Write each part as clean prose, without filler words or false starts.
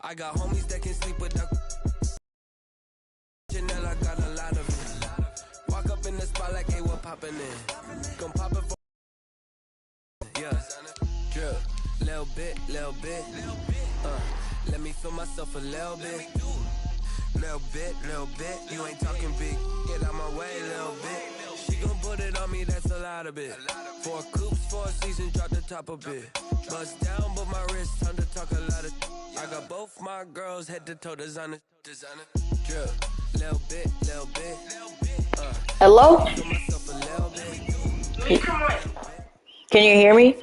I got homies that can sleep without Chanel, I got a lot of it. Walk up in the spot like, hey, what poppin' in? Gon' pop it for yeah. Drip, little bit. Let me feel myself a little bit. Little bit. You ain't talking big. Get out my way, little bit. She gon' put it on me, that's a lot of it. 4 coops, 4 seasons, drop the top a bit. Bust down, but my wrist, time to talk a lot of. I got both my girls head to toe designer. Drip, little bit. Hello? Can you hear me?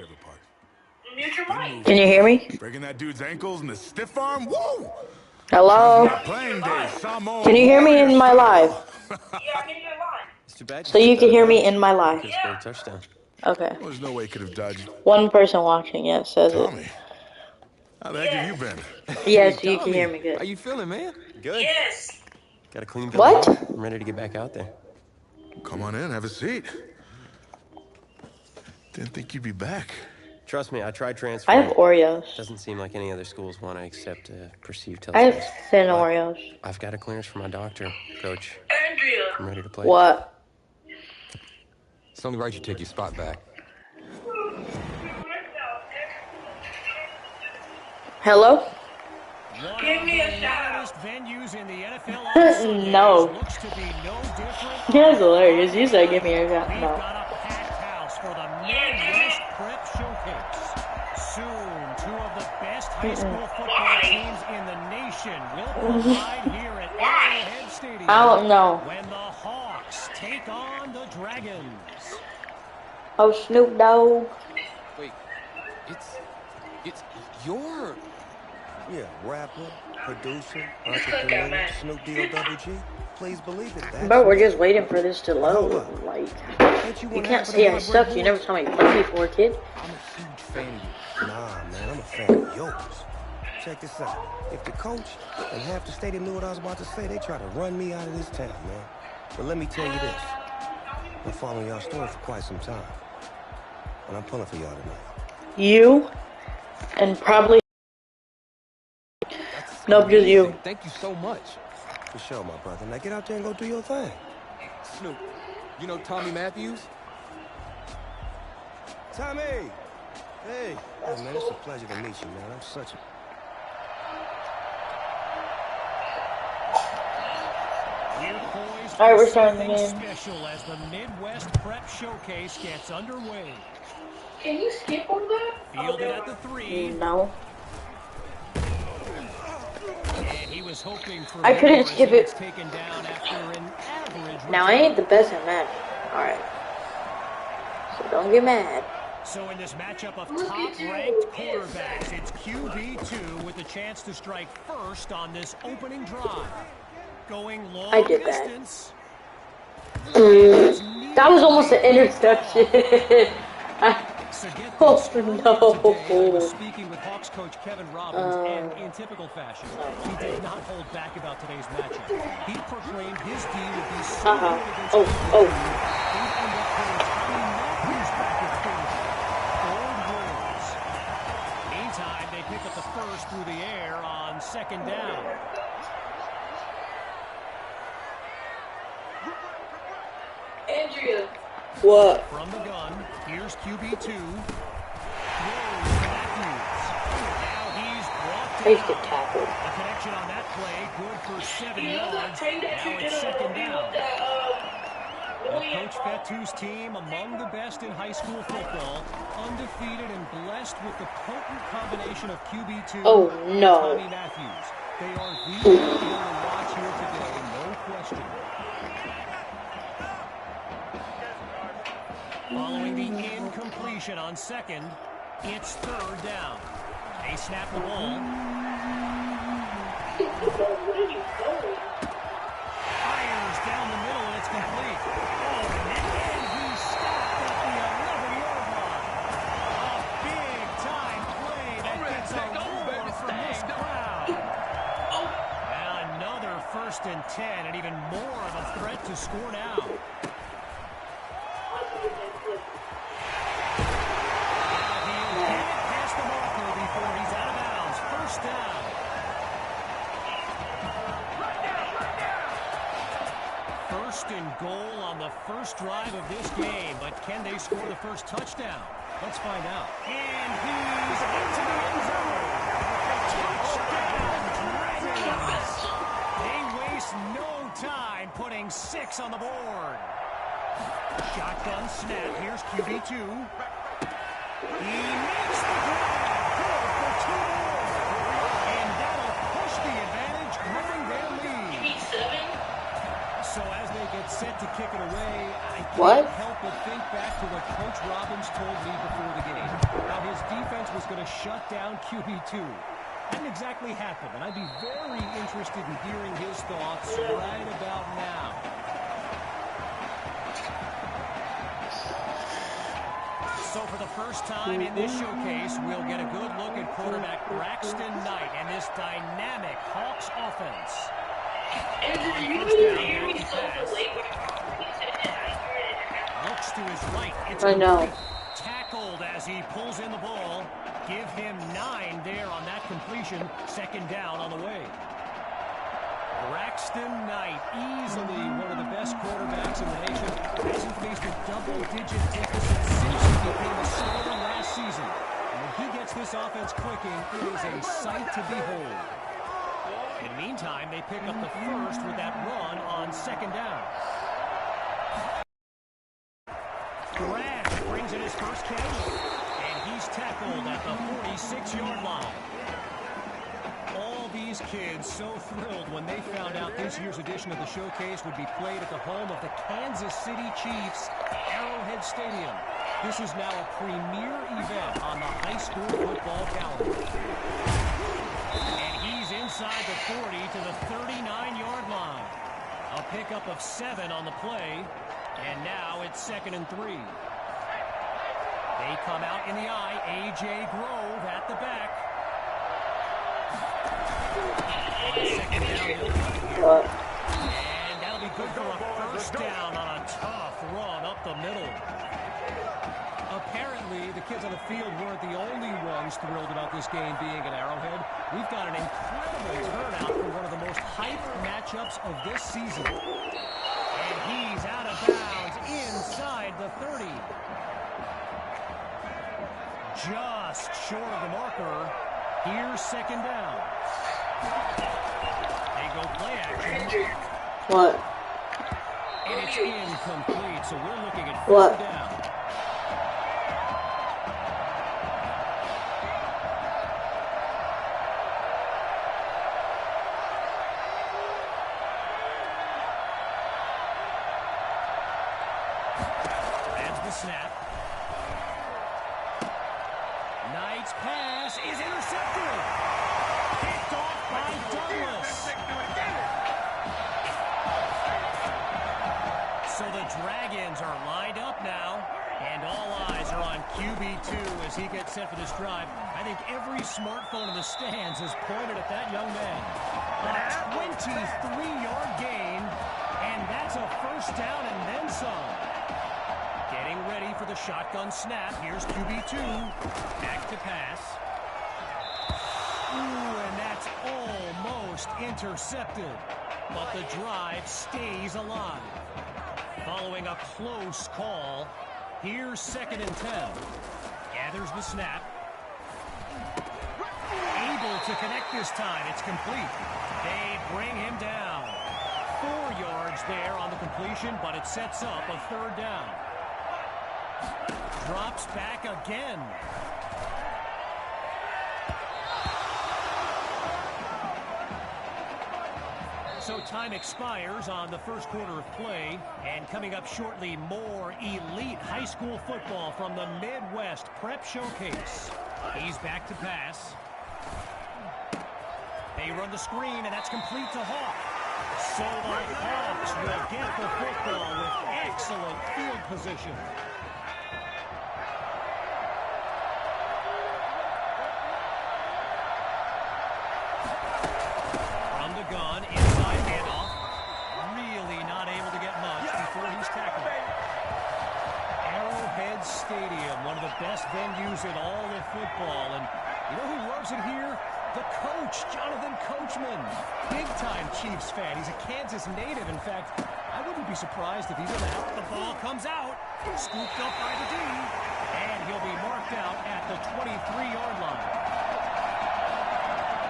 Can you hear me? Breaking that dude's ankles and the stiff arm. Woo! Hello? Can you hear me in my live? So you can hear me in my live. Okay. There's no way he could have dodged. One person watching, yes, says it. Tommy, how the heck have you been? Yes, you can hear me good. How you feeling, man? Good. Yes. Got a clean bill. What? I'm ready to get back out there. Come on in, have a seat. Didn't think you'd be back. Trust me, I tried I transferring. have Oreos. Doesn't seem like any other schools want to accept perceived I have telespace. thin Oreos. I've got a clearance from my doctor, Coach. Andrea. I'm ready to play. What? It's only right you take your spot back. Hello? Give me a shout out. No. That's hilarious. You said give me a shot. No. Soon, 2 of the best high school football teams in the nation will collide here at Arrowhead Stadium. I don't know. When the Hawks take on the Dragons. Oh, Snoop Dogg. Wait, it's your... Yeah, rapper, producer, entrepreneur, Snoop D-O-double-G. Please believe it. That's But we're just waiting for this to load. Like, you can't say I suck. You never saw me play before, kid. I'm a huge fan of you. Nah, man, I'm a fan of yours. Check this out. If the coach and half the stadium knew what I was about to say, they try to run me out of this town, man. But let me tell you this. I've been following y'all story for quite some time. And I'm pulling for y'all tonight. You and probably no, because you. Thank you so much. For sure, my brother. Now get out there and go do your thing. Snoop, you know Tommy Matthews? Tommy! Hey, man, it's a pleasure to meet you, man. I'm such a... Alright, we're starting the game. Special as the Midwest Prep Showcase gets underway. Can you skip over that? Fielded at the 3. No. And he was hoping for I couldn't skip it. taken down after an average Now, I ain't the best at Madden. Alright. So don't get mad. So in this matchup of top-ranked quarterbacks, it's QB2 with a chance to strike first on this opening drive. Going long I did that. distance. That was almost an interception. Oh no. Speaking with Hawks coach Kevin Robbins, and in typical fashion, he did not hold back about today's matchup. He proclaimed his D would be so good against Oh. Meantime, they pick up the first through the air on 2nd down. Andrea. What? From the gun, here's QB2. I used to tackle. The connection on that play, good for 7 yards. Now it's 2nd down. Coach Fettu's team among the best in high school football, undefeated and blessed with the potent combination of QB2 and Tommy Matthews. They are the people to watch here today, no question. Following the incompletion on 2nd, it's 3rd down. They snap the ball. Fires down the middle and it's complete. And he stopped at the 11-yard line. A big-time play that gets a roar from this crowd. And another 1st and 10, and even more of a threat to score now. first down. First and goal on the first drive of this game, but can they score the first touchdown? Let's find out. And he's into the end zone. Touchdown, Dragons. They waste no time putting 6 on the board. Shotgun snap. Here's QB2. He makes the grab. Good for 2 more. And that'll push the advantage, growing their lead. So as they get set to kick it away, I can't help but think back to what Coach Robbins told me before the game. How his defense was going to shut down QB2. Didn't exactly happen, and I'd be very interested in hearing his thoughts right about now. So for the first time in this showcase, we'll get a good look at quarterback Braxton Knight and this dynamic Hawks offense. Looks to his right. It's I know. Tackled as he pulls in the ball. Give him 9 there on that completion. Second down on the way. Braxton Knight, easily one of the best quarterbacks in the nation, hasn't faced a double-digit deficit since he became a starter last season. And when he gets this offense clicking, it is a sight to behold. In the meantime, they pick up the first with that run on second down. Grant brings in his first catch, and he's tackled at the 46-yard line. All these kids so thrilled when they found out this year's edition of the showcase would be played at the home of the Kansas City Chiefs, Arrowhead Stadium. This is now a premier event on the high school football calendar. And he's inside the 40 to the 39-yard line. A pickup of 7 on the play, and now it's 2nd and 3. They come out in the I. A.J. Grove at the back. On second down, and that'll be good for a first down on a tough run up the middle. Apparently, the kids on the field weren't the only ones thrilled about this game being at Arrowhead. We've got an incredible turnout for one of the most hyped matchups of this season. And he's out of bounds inside the 30. Just short of the marker. Here's second down. They go play action. What? And it's incomplete, so we're looking at third down. That's the snap. Knight's pass is intercepted. Picked off by Douglas. So the Dragons are lined up now, and all eyes are on QB2 as he gets set for this drive. I think every smartphone in the stands is pointed at that young man. A 23-yard gain, and that's a first down and then some. Getting ready for the shotgun snap. Here's QB2. Back to pass. Ooh, and that's almost intercepted. But the drive stays alive. Following a close call, here's 2nd and 10. Gathers the snap. Able to connect this time. It's complete. They bring him down. 4 yards there on the completion, but it sets up a third down. Drops back again. So time expires on the first quarter of play, and coming up shortly, more elite high school football from the Midwest Prep Showcase. He's back to pass. They run the screen, and that's complete to Hawk. So the Hawks will get the football with excellent field position. From the gun, inside handoff. Really not able to get much before he's tackled. Arrowhead Stadium, one of the best venues in all of football. And you know who loves it here? The coach, Jonathan Coachman. Big-time Chiefs fan. He's a Kansas native. In fact, I wouldn't be surprised if he was out. The ball comes out, scooped up by the D, and he'll be marked out at the 23-yard line.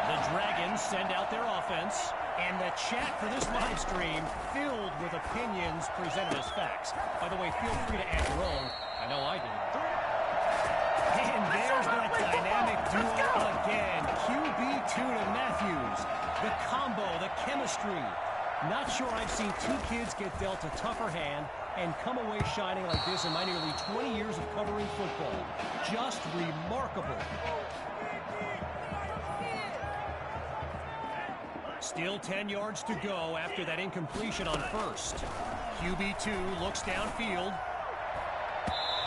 The Dragons send out their offense, and the chat for this live stream filled with opinions presented as facts. By the way, feel free to add your own. I know I did. And there's that dynamic duo again. QB2 to Matthews. The combo, the chemistry. Not sure I've seen two kids get dealt a tougher hand and come away shining like this in my nearly 20 years of covering football. Just remarkable. Still 10 yards to go after that incompletion on first. QB2 looks downfield.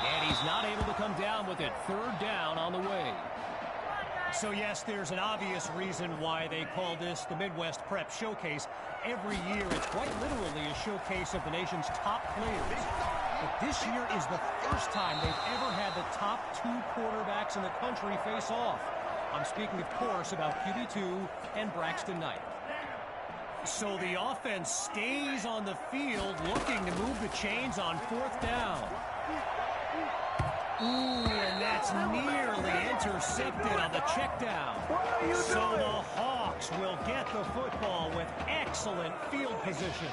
And he's not able to come down with it. Third down on the way. So yes, there's an obvious reason why they call this the Midwest Prep Showcase. Every year, it's quite literally a showcase of the nation's top players. But this year is the first time they've ever had the top two quarterbacks in the country face off. I'm speaking, of course, about QB2 and Braxton Knight. So the offense stays on the field looking to move the chains on fourth down. Ooh, and that's nearly intercepted on the check down. So the Hawks will get the football with excellent field position.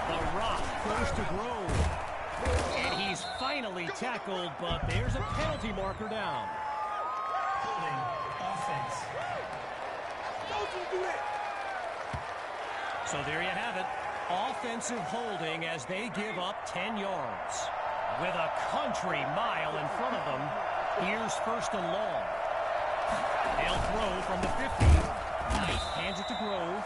The Rock goes to Grove. And he's finally tackled, but there's a penalty marker down. Offense. Don't you do it! So there you have it. Offensive holding as they give up 10 yards. With a country mile in front of them, here's first and long. They'll throw from the 50. Knight hands it to Grove.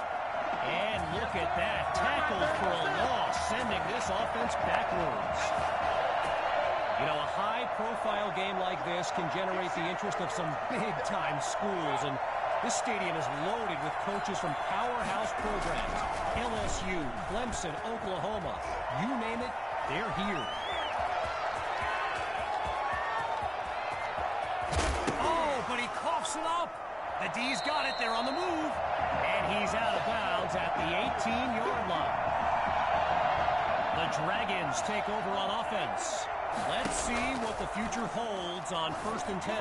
And look at that. Tackled for a loss, sending this offense backwards. You know, a high-profile game like this can generate the interest of some big-time schools, and this stadium is loaded with coaches from powerhouse programs. LSU, Clemson, Oklahoma. You name it, they're here. Oh, but he coughs it up. The D's got it. They're on the move. And he's out of bounds at the 18-yard line. The Dragons take over on offense. Let's see what the future holds on 1st and 10.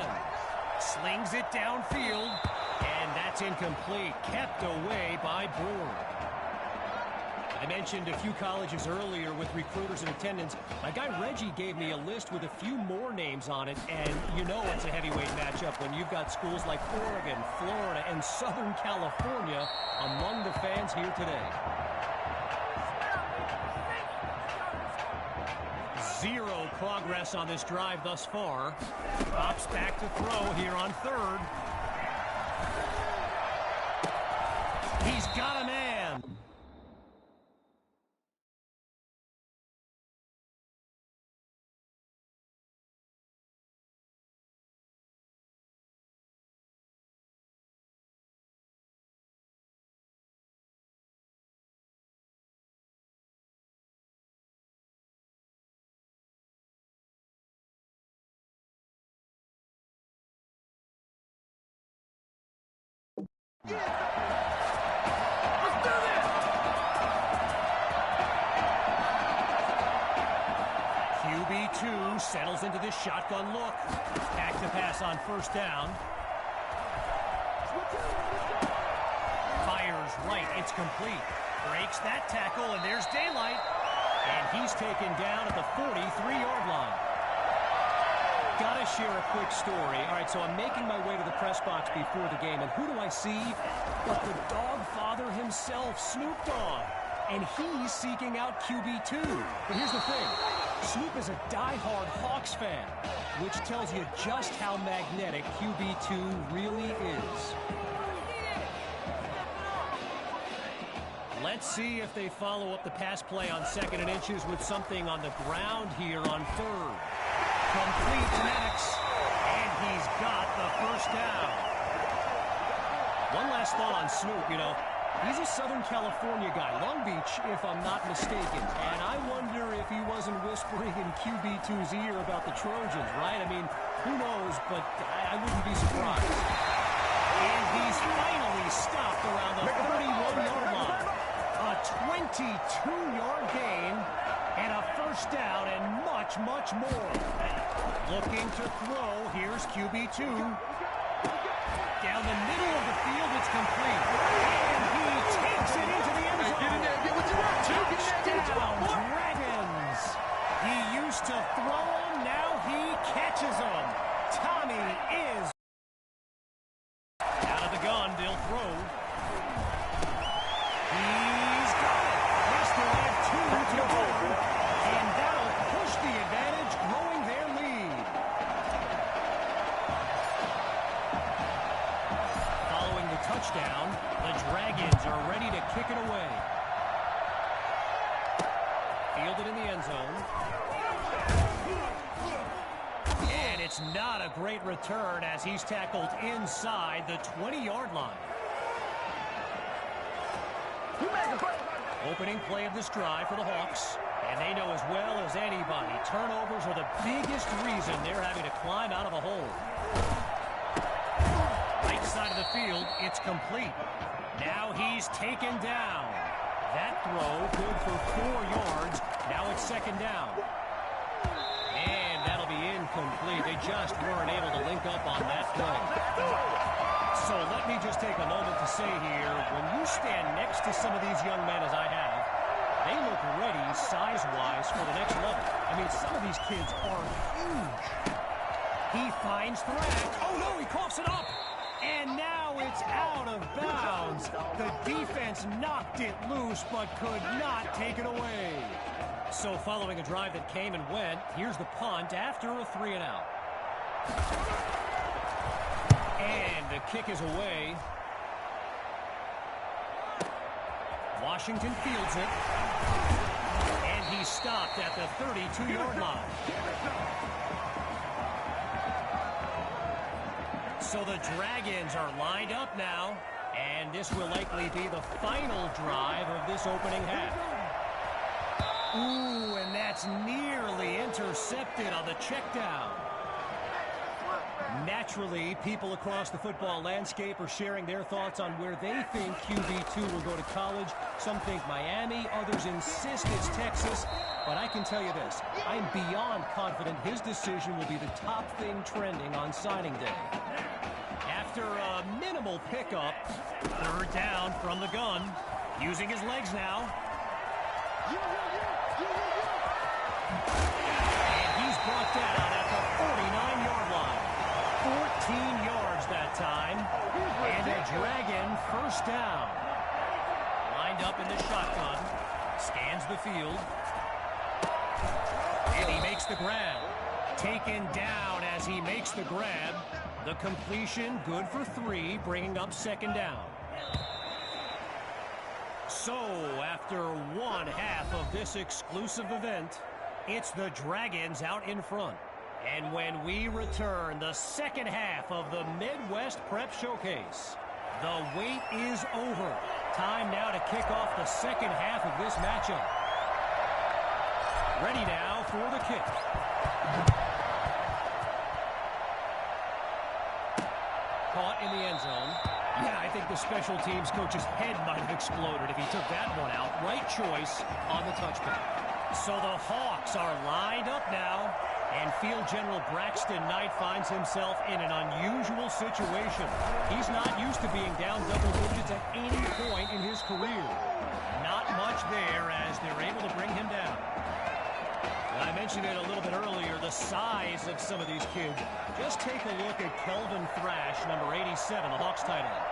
Slings it downfield. And that's incomplete, kept away by Bourne. I mentioned a few colleges earlier with recruiters in attendance. My guy Reggie gave me a list with a few more names on it, and you know it's a heavyweight matchup when you've got schools like Oregon, Florida, and Southern California among the fans here today. Zero progress on this drive thus far. Pops back to throw here on third. He's got a man. QB2 settles into this shotgun look. Back to pass on first down. Fires right, it's complete. Breaks that tackle, and there's daylight. And he's taken down at the 43-yard line. Gotta share a quick story. All right, so I'm making my way to the press box before the game, and who do I see but the dog father himself, Snoop Dogg. And he's seeking out QB2. But here's the thing. Snoop is a diehard Hawks fan, which tells you just how magnetic QB2 really is. Let's see if they follow up the pass play on 2nd and inches with something on the ground here on 3rd. Complete to Maddox, and he's got the first down. One last thought on Snoop, you know. He's a Southern California guy, Long Beach, if I'm not mistaken. And I wonder if he wasn't whispering in QB2's ear about the Trojans, right? I mean, who knows, but I wouldn't be surprised. And he's finally stopped around the 31-yard line. A 22-yard gain and a first down and much, much more. Looking to throw, here's QB2. Down the middle of the field, it's complete. And he takes it into the end zone. Get in there, get what you want, Chief. Touchdown, Dragons. He used to throw them, now he catches them. Tommy is out of the gun, they'll throw. He's got it. They still have 2 to go. And that'll push the advantage, growing their lead. Following the touchdown, the Dragons are ready to kick it away. Fielded in the end zone. And it's not a great return as he's tackled inside the 20-yard line. Opening play of this drive for the Hawks. And they know as well as anybody, turnovers are the biggest reason they're having to climb out of a hole. Right side of the field, it's complete. Now he's taken down. That throw good for 4 yards. Now it's second down. And that'll be incomplete. They just weren't able to link up on that play. So let me just take a moment to say here, when you stand next to some of these young men as I have, they look ready size-wise for the next level. I mean, some of these kids are huge. He finds Thrash. Oh, no, he coughs it up. And now it's out of bounds. The defense knocked it loose but could not take it away. So following a drive that came and went, here's the punt after a 3-and-out. And the kick is away. Washington fields it. And he's stopped at the 32-yard line. So the Dragons are lined up now, and this will likely be the final drive of this opening half. Ooh, and that's nearly intercepted on the check down. Naturally, people across the football landscape are sharing their thoughts on where they think QB2 will go to college. Some think Miami, others insist it's Texas. But I can tell you this, I'm beyond confident his decision will be the top thing trending on signing day. After a minimal pickup, third down from the gun, using his legs now. And he's brought down at the 49-yard line. 14 yards that time. And a Dragon first down. Lined up in the shotgun. Scans the field. And he makes the grab. Taken down as he makes the grab. The completion good for 3, bringing up second down. So, after one half of this exclusive event, it's the Dragons out in front. And when we return, the second half of the Midwest Prep Showcase. The wait is over. Time now to kick off the second half of this matchup. Ready now for the kick. Caught in the end zone. Yeah, I think the special teams coach's head might have exploded if he took that one out. Right choice on the touchback. So the Hawks are lined up now. And Field General Braxton Knight finds himself in an unusual situation. He's not used to being down double digits at any point in his career. Not much there as they're able to bring him down. I mentioned it a little bit earlier, the size of some of these kids. Just take a look at Kelvin Thrash, number 87, the Hawks tight end.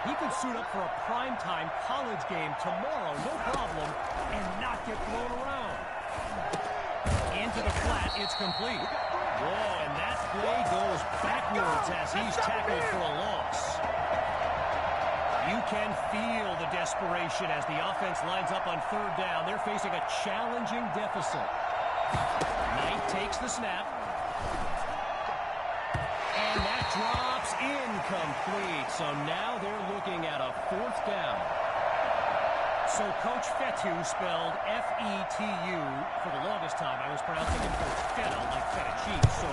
He could suit up for a primetime college game tomorrow, no problem, and not get thrown around. Into the flat, it's complete. Whoa, and that play goes backwards as he's tackled for a loss. You can feel the desperation as the offense lines up on third down. They're facing a challenging deficit. Knight takes the snap. And that drops incomplete. So now they're looking at a fourth down. So Coach Fetu, spelled F-E-T-U, for the longest time I was pronouncing him Coach Feta, like feta cheese. So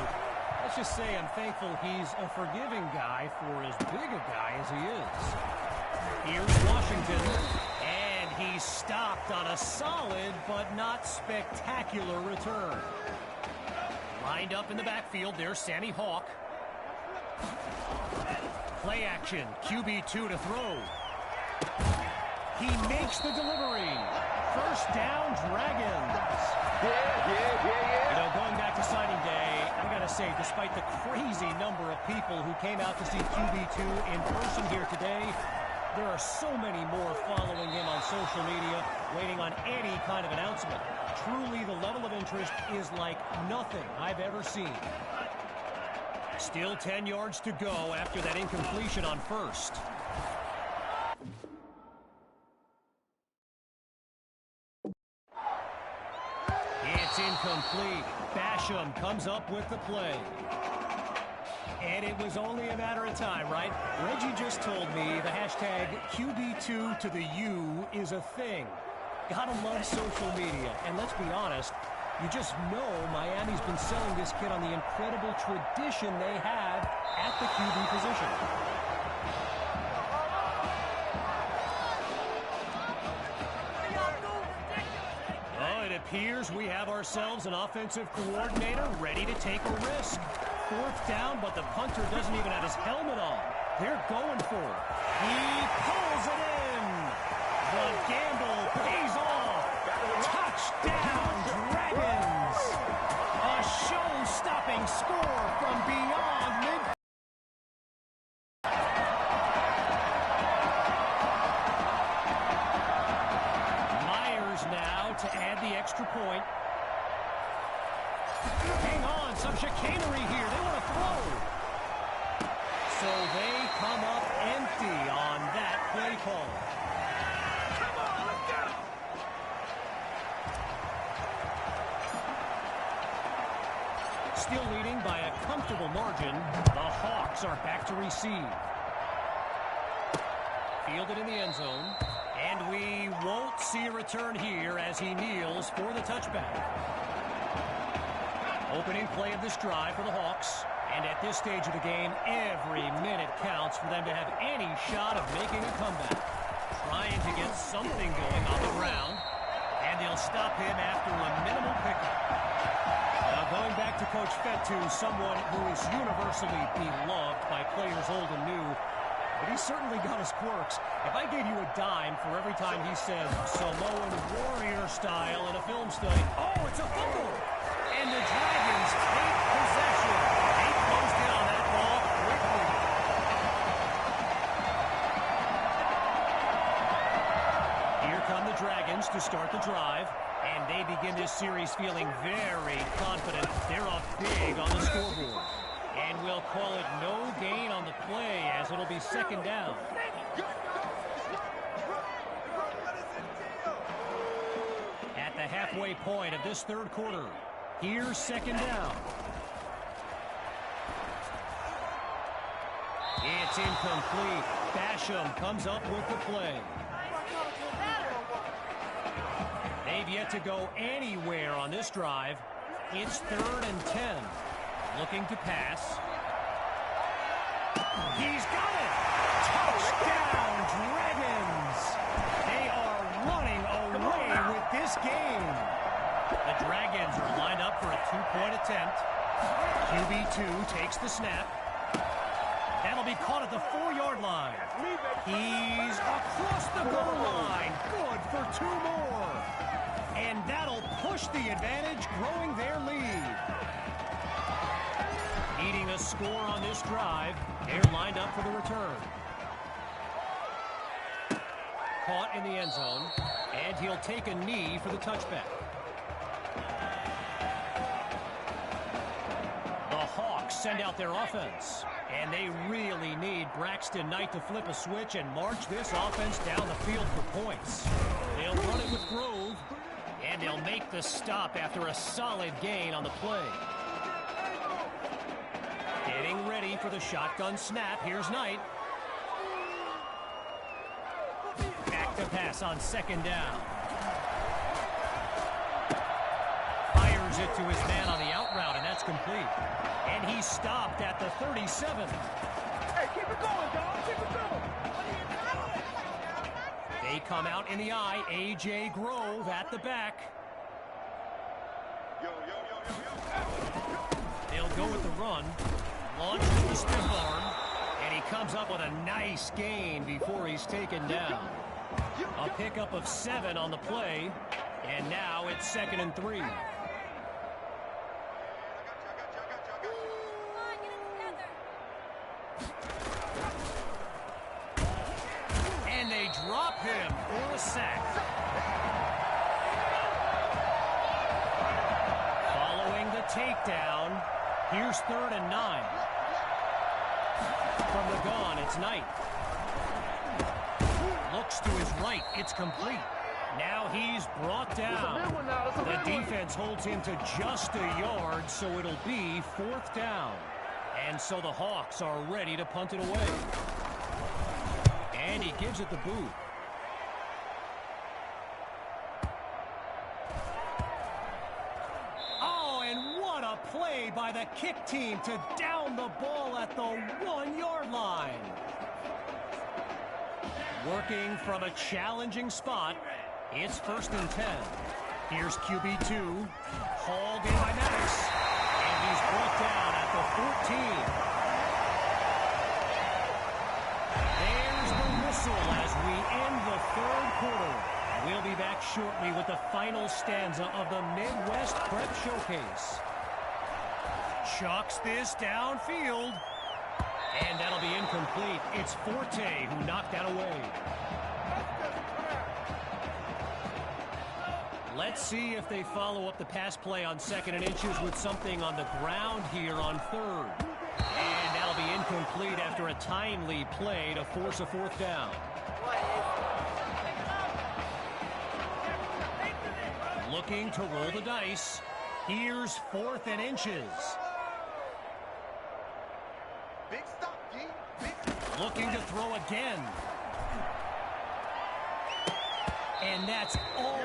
let's just say I'm thankful he's a forgiving guy for as big a guy as he is. Here's Washington, and he's stopped on a solid but not spectacular return. Lined up in the backfield, there's Sammy Hawk. Play action, QB2 to throw. He makes the delivery. First down, Dragons. You know, going back to signing day, I gotta say, despite the crazy number of people who came out to see QB2 in person here today, there are so many more following him on social media, waiting on any kind of announcement. Truly, the level of interest is like nothing I've ever seen. Still 10 yards to go after that incompletion on first. It's incomplete. Basham comes up with the play. And it was only a matter of time, right? Reggie just told me the hashtag QB2 to the U is a thing. Gotta love social media. And let's be honest, you just know Miami's been selling this kid on the incredible tradition they have at the QB position. It appears we have ourselves an offensive coordinator ready to take a risk. Fourth down, but the punter doesn't even have his helmet on. They're going for it. He pulls it in. The gamble pays off. Touchdown, Dragons. A show-stopping score from beyond mid. Now to add the extra point. Hang on, some chicanery here. They want to throw. So they come up empty on that play call. Come on, let's get him. Still leading by a comfortable margin. The Hawks are back to receive. Fielded in the end zone. And we won't see a return here as he kneels for the touchback. Opening play of this drive for the Hawks. And at this stage of the game, every minute counts for them to have any shot of making a comeback. Trying to get something going on the ground. And they'll stop him after a minimal pickup. Now going back to Coach Fetu, someone who is universally beloved by players old and new. But he's certainly got his quirks. If I gave you a dime for every time he said Samoan warrior style in a film study, oh, it's a fumble! And the Dragons take possession. They closed in on that ball quickly. Here come the Dragons to start the drive. And they begin this series feeling very confident. They're up big on the scoreboard. And we'll call it no gain on the play as it'll be second down. At the halfway point of this third quarter, here's second down. It's incomplete. Basham comes up with the play. They've yet to go anywhere on this drive. It's 3rd and 10. Looking to pass. He's got it! Touchdown, Dragons! They are running away with this game. The Dragons are lined up for a 2-point attempt. QB2 takes the snap. That'll be caught at the 4-yard line. He's across the goal line. Good for 2 more. And that'll push the advantage, growing their lead. Needing a score on this drive. They're lined up for the return. Caught in the end zone. And he'll take a knee for the touchback. The Hawks send out their offense. And they really need Braxton Knight to flip a switch and march this offense down the field for points. They'll run it with Grove. And they'll make the stop after a solid gain on the play. Getting ready for the shotgun snap. Here's Knight. Back to the pass on second down. Fires it to his man on the out route, and that's complete. And he's stopped at the 37. Hey, keep it going, dog. Keep it going. They come out in the eye. A.J. Grove at the back. They'll go with the run. Launches the stiff arm. And he comes up with a nice gain before he's taken down. A pickup of 7 on the play. And now it's 2nd and 3. And they drop him for a sack. Following the takedown, here's 3rd and 9. From the gun, it's Knight. Looks to his right, it's complete. Now he's brought down. The defense holds him to just a yard, so it'll be 4th down. And so the Hawks are ready to punt it away. And he gives it the boot. Oh, and what a play by the kick team to down the ball at the 1-yard line. Working from a challenging spot, it's 1st and 10. Here's QB2, hauled in by Maddox, and he's brought down at the 14. As we end the 3rd quarter. We'll be back shortly with the final stanza of the Midwest Prep Showcase. Chucks this downfield. And that'll be incomplete. It's Forte who knocked that away. Let's see if they follow up the pass play on 2nd and inches with something on the ground here on 3rd. And that'll be incomplete after a timely play to force a 4th down. Looking to roll the dice. Here's 4th and inches. Looking to throw again. And that's all.